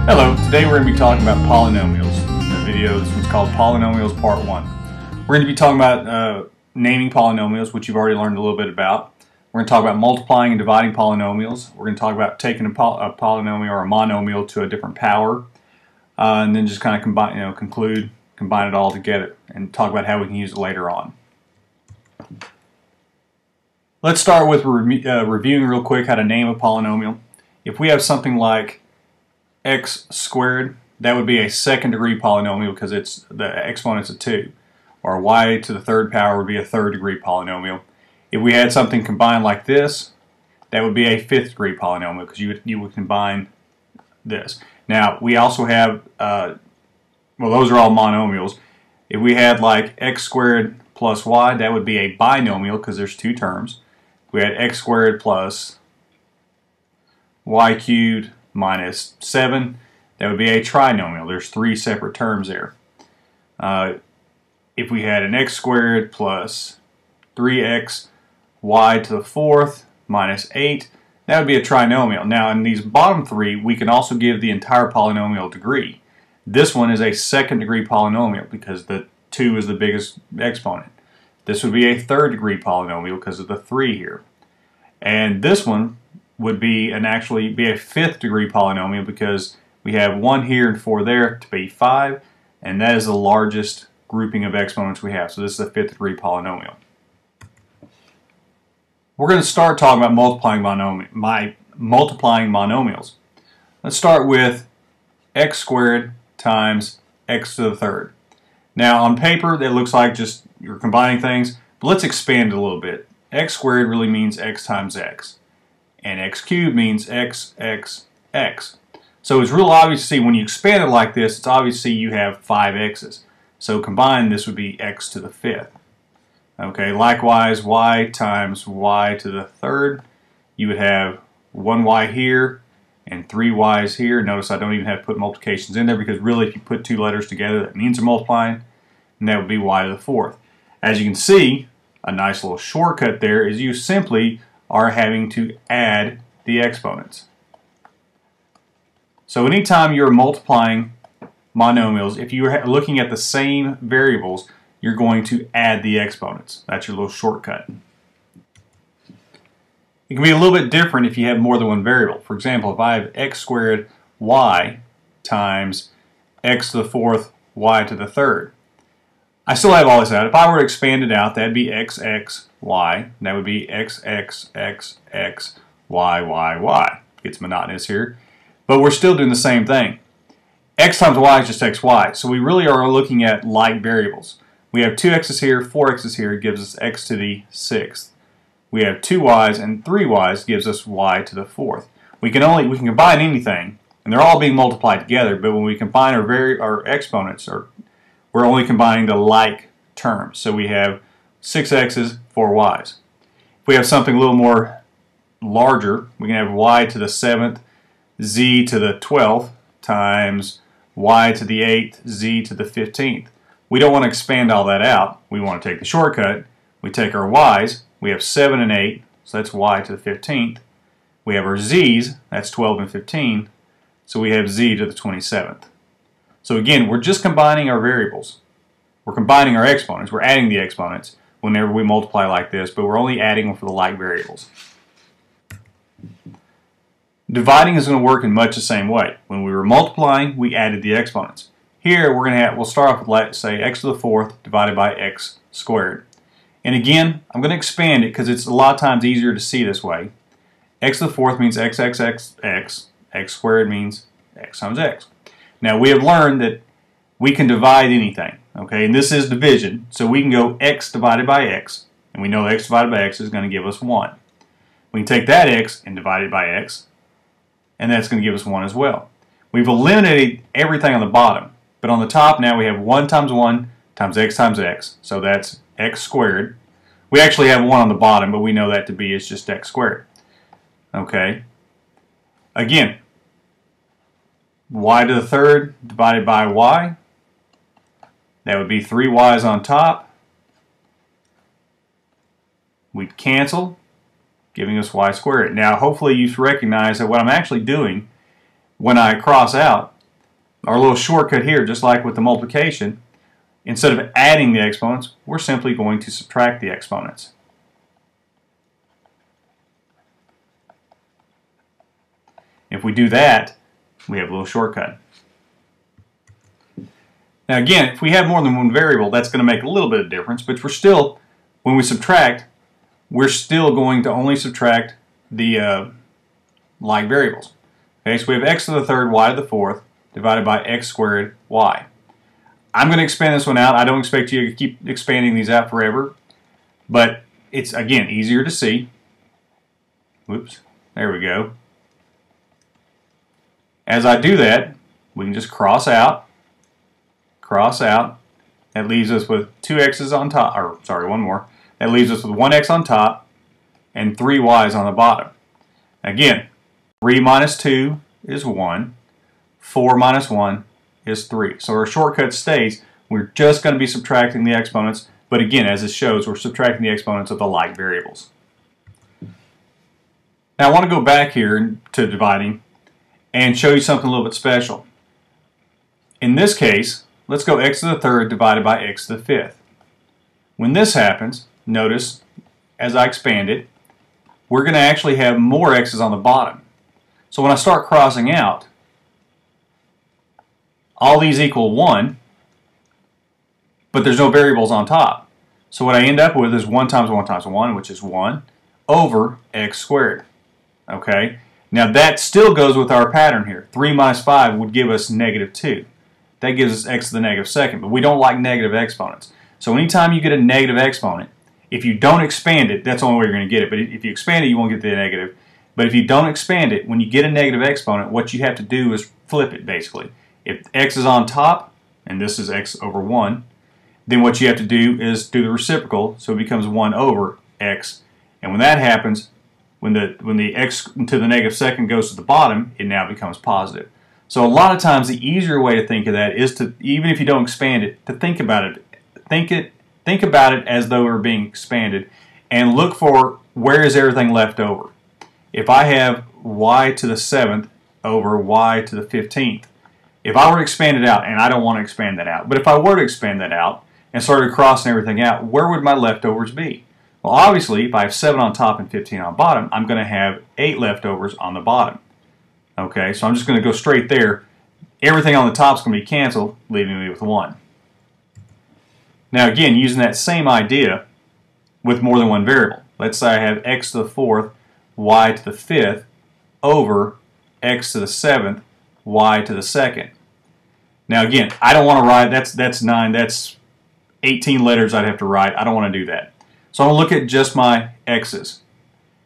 Hello, today we're going to be talking about polynomials. The video, this one's called Polynomials Part 1. We're going to be talking about naming polynomials, which you've already learned a little bit about. We're going to talk about multiplying and dividing polynomials. We're going to talk about taking a polynomial or a monomial to a different power, and then just kind of combine it all together, and talk about how we can use it later on. Let's start with reviewing real quick how to name a polynomial. If we have something like x squared, that would be a second degree polynomial because it's the exponent's a 2. Or y to the third power would be a third degree polynomial. If we had something combined like this, that would be a fifth degree polynomial because you would combine this. Now we also have, well, those are all monomials. If we had like x squared plus y, that would be a binomial because there's two terms. If we had x squared plus y cubed minus 7, that would be a trinomial. There's three separate terms there. If we had an x squared plus 3x y to the fourth minus 8, that would be a trinomial. Now in these bottom three, we can also give the entire polynomial degree. This one is a second degree polynomial because the 2 is the biggest exponent. This would be a third degree polynomial because of the 3 here. And this one would be actually be a fifth degree polynomial because we have 1 here and 4 there to be 5, and that is the largest grouping of exponents we have. So this is a fifth degree polynomial. We're going to start talking about multiplying monomials. Let's start with x squared times x to the third. Now on paper that looks like just you're combining things, but let's expand it a little bit. X squared really means x times x. And x cubed means x, x, x. So it's real obvious to see when you expand it like this, it's obvious to see you have 5 x's. So combined, this would be x to the fifth. Okay, likewise, y times y to the third, you would have 1y here and 3 y's here. Notice I don't even have to put multiplications in there because really if you put two letters together, that means they're multiplying, and that would be y to the fourth. As you can see, a nice little shortcut there is you simply are having to add the exponents. So anytime you're multiplying monomials, if you're looking at the same variables, you're going to add the exponents. That's your little shortcut. It can be a little bit different if you have more than one variable. For example, if I have x squared y times x to the fourth y to the third, I still have all this out. If I were to expand it out, that'd be x, x, y. That would be x, x, x, x, y, y, y. Gets monotonous here. But we're still doing the same thing. X times y is just xy. So we really are looking at like variables. We have 2 x's here, 4 x's here, gives us x to the sixth. We have 2 y's and 3 y's gives us y to the fourth. We can combine anything, and they're all being multiplied together, but when we combine our exponents, we're only combining the like terms. So we have 6 x's, 4 y's. If we have something a little more larger, we can have y to the 7th, z to the 12th, times y to the 8th, z to the 15th. We don't want to expand all that out. We want to take the shortcut. We take our y's. We have 7 and 8, so that's y to the 15th. We have our z's, that's 12 and 15, so we have z to the 27th. So again, we're just combining our variables. We're combining our exponents. We're adding the exponents whenever we multiply like this, but we're only adding them for the like variables. Dividing is going to work in much the same way. When we were multiplying, we added the exponents. Here, we'll start off with, let's say, x to the fourth divided by x squared. And again, I'm going to expand it because it's a lot of times easier to see this way. X to the fourth means x, x, x, x. X squared means x times x. Now we have learned that we can divide anything, okay, and this is division, so we can go x divided by x, and we know x divided by x is going to give us 1. We can take that x and divide it by x, and that's going to give us 1 as well. We've eliminated everything on the bottom, but on the top now we have 1 times x, so that's x squared. We actually have 1 on the bottom, but we know that to be is just x squared. Okay, again, y to the third divided by y, that would be 3 y's on top. We'd cancel, giving us y squared. Now hopefully you've recognized that what I'm actually doing when I cross out our little shortcut here, just like with the multiplication, instead of adding the exponents, we're simply going to subtract the exponents. If we do that, we have a little shortcut. Now again, if we have more than one variable, that's going to make a little bit of difference, but we're still, when we subtract, we're still going to only subtract the like variables. Okay, so we have x to the third, y to the fourth, divided by x squared, y. I'm going to expand this one out. I don't expect you to keep expanding these out forever, but it's, again, easier to see. Whoops, there we go. As I do that, we can just cross out. That leaves us with two x's on top, or sorry, one more. That leaves us with one x on top and three y's on the bottom. Again, 3 minus 2 is 1. 4 minus 1 is 3. So our shortcut stays. We're just going to be subtracting the exponents, but again, as it shows, we're subtracting the exponents of the like variables. Now I want to go back here to dividing and show you something a little bit special. In this case, let's go x to the third divided by x to the fifth. When this happens, notice as I expand it, we're going to actually have more x's on the bottom. So when I start crossing out, all these equal 1, but there's no variables on top. So what I end up with is 1 times 1 times 1, which is 1, over x squared. Okay? Now that still goes with our pattern here. 3 minus 5 would give us negative 2. That gives us x to the negative second, but we don't like negative exponents. So anytime you get a negative exponent, if you don't expand it, that's the only way you're going to get it. But if you expand it, you won't get the negative. But if you don't expand it, when you get a negative exponent, what you have to do is flip it, basically. If x is on top, and this is x over 1, then what you have to do is do the reciprocal, so it becomes 1 over x. And when that happens, when the x to the negative second goes to the bottom, it now becomes positive. So a lot of times the easier way to think of that is to, even if you don't expand it, to think about it. Think about it as though it were being expanded, and look for where is everything left over. If I have y to the 7th over y to the 15th, if I were to expand it out, and I don't want to expand that out, but if I were to expand that out and started crossing everything out, where would my leftovers be? Well, obviously, if I have 7 on top and 15 on bottom, I'm going to have 8 leftovers on the bottom. Okay, so I'm just going to go straight there. Everything on the top is going to be canceled, leaving me with 1. Now again, using that same idea with more than one variable. Let's say I have x to the 4th, y to the 5th, over x to the 7th, y to the 2nd. Now again, I don't want to write, that's 9, that's 18 letters I'd have to write. I don't want to do that. So I'm going to look at just my x's.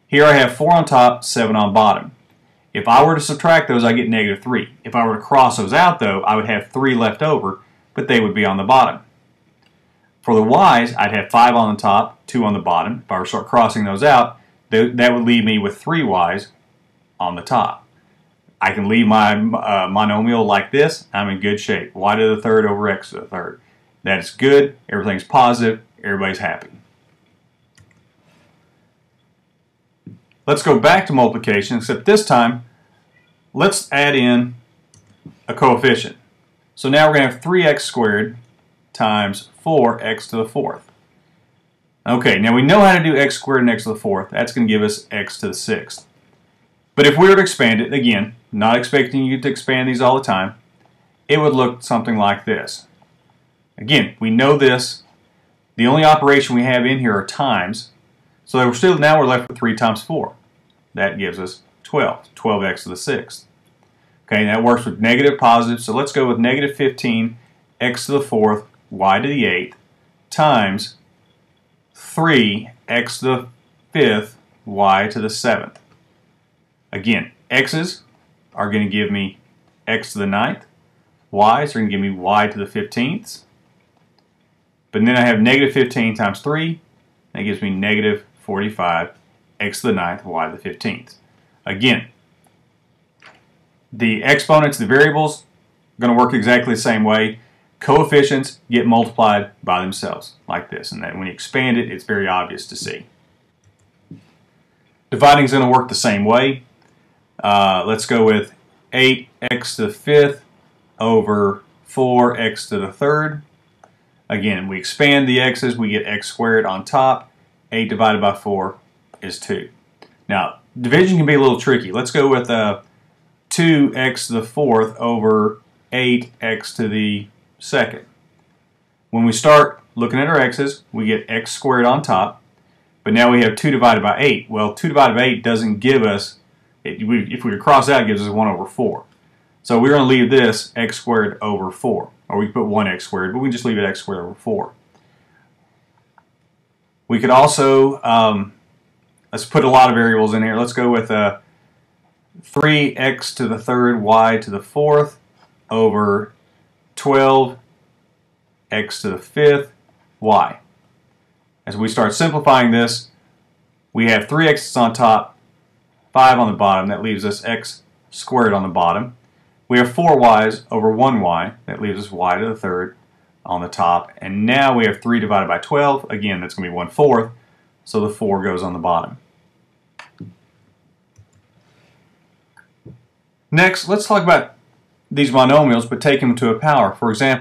Here I have 4 on top, 7 on bottom. If I were to subtract those, I get negative 3. If I were to cross those out though, I would have 3 left over, but they would be on the bottom. For the y's, I'd have 5 on the top, 2 on the bottom. If I were to start crossing those out, that would leave me with 3 y's on the top. I can leave my monomial like this. I'm in good shape. Y to the third over x to the third. That is good. Everything's positive. Everybody's happy. Let's go back to multiplication, except this time, let's add in a coefficient. So now we're going to have 3x squared times 4x to the 4th. Okay, now we know how to do x squared and x to the 4th. That's going to give us x to the 6th. But if we were to expand it, again, not expecting you to expand these all the time, it would look something like this. Again, we know this. The only operation we have in here are times. So now we're left with 3 times 4. That gives us 12. 12x to the 6th. Okay, that works with negative, positive. So let's go with negative 15 x to the 4th, y to the 8th, times 3 x to the 5th, y to the 7th. Again, x's are going to give me x to the 9th. Y's are going to give me y to the 15th. But then I have negative 15 times 3. That gives me negative 45 x to the 9th, y to the 15th. Again, the exponents, the variables, are going to work exactly the same way. Coefficients get multiplied by themselves, like this. And then when you expand it, it's very obvious to see. Dividing is going to work the same way. Let's go with 8x to the 5th over 4x to the third. Again, we expand the x's, we get x squared on top. 8 divided by 4 is 2. Now, division can be a little tricky. Let's go with 2x to the fourth over 8x to the second. When we start looking at our x's, we get x squared on top, but now we have 2 divided by 8. Well, 2 divided by 8 doesn't give us, if we were to cross out, it gives us 1 over 4. So we're going to leave this x squared over 4. Or we put 1x squared, but we just leave it x squared over 4. We could also, let's put a lot of variables in here. Let's go with 3x to the third y to the fourth over 12 x to the fifth y. As we start simplifying this, we have 3 x's on top, 5 on the bottom. That leaves us x squared on the bottom. We have 4 y's over 1 y. That leaves us y to the third on the top. And now we have 3 divided by 12. Again, that's going to be 1/4. So the 4 goes on the bottom. Next, let's talk about these monomials, but take them to a power. For example,